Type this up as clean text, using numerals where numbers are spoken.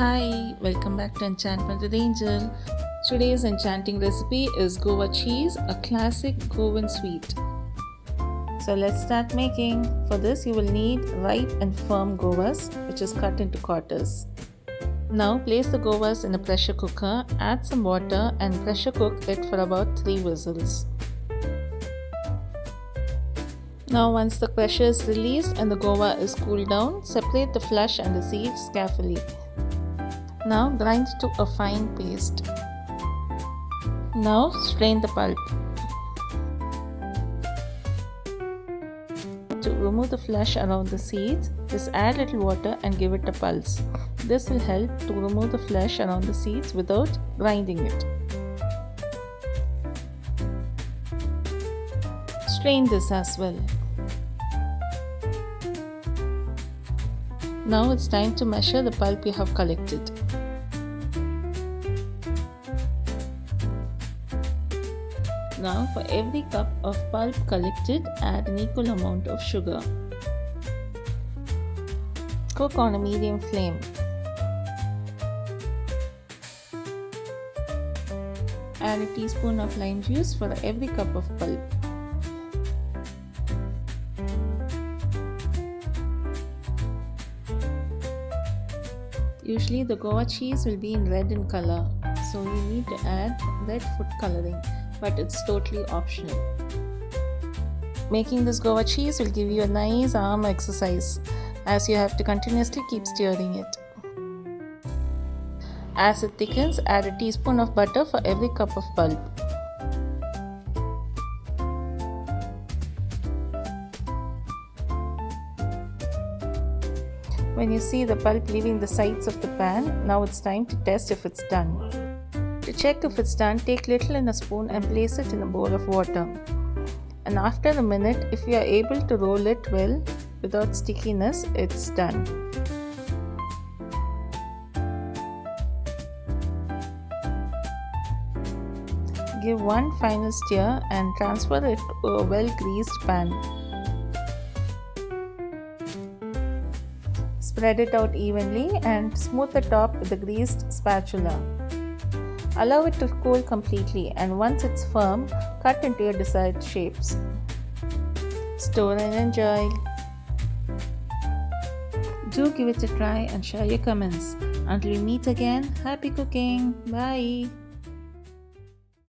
Hi, welcome back to Enchantment with Angel. Today's enchanting recipe is Guava Cheese, a classic Goan sweet. So let's start making. For this you will need ripe and firm guavas, which is cut into quarters. Now place the guavas in a pressure cooker, add some water and pressure cook it for about 3 whistles. Now once the pressure is released and the guava is cooled down, separate the flesh and the seeds carefully. Now grind to a fine paste. Now strain the pulp. To remove the flesh around the seeds, just add little water and give it a pulse. This will help to remove the flesh around the seeds without grinding it. Strain this as well. Now it's time to measure the pulp you have collected. Now for every cup of pulp collected, add an equal amount of sugar. Cook on a medium flame. Add a teaspoon of lime juice for every cup of pulp. Usually the guava cheese will be in red in color, so you need to add red food coloring, but it's totally optional. Making this guava cheese will give you a nice arm exercise as you have to continuously keep stirring it. As it thickens, add a teaspoon of butter for every cup of pulp. When you see the pulp leaving the sides of the pan, now it's time to test if it's done. To check if it's done, take little in a spoon and place it in a bowl of water. And after a minute, if you are able to roll it well without stickiness, it's done. Give one final stir and transfer it to a well-greased pan. Spread it out evenly and smooth the top with a greased spatula. Allow it to cool completely, and once it's firm, cut into your desired shapes. Store and enjoy. Do give it a try and share your comments. Until we meet again, happy cooking. Bye.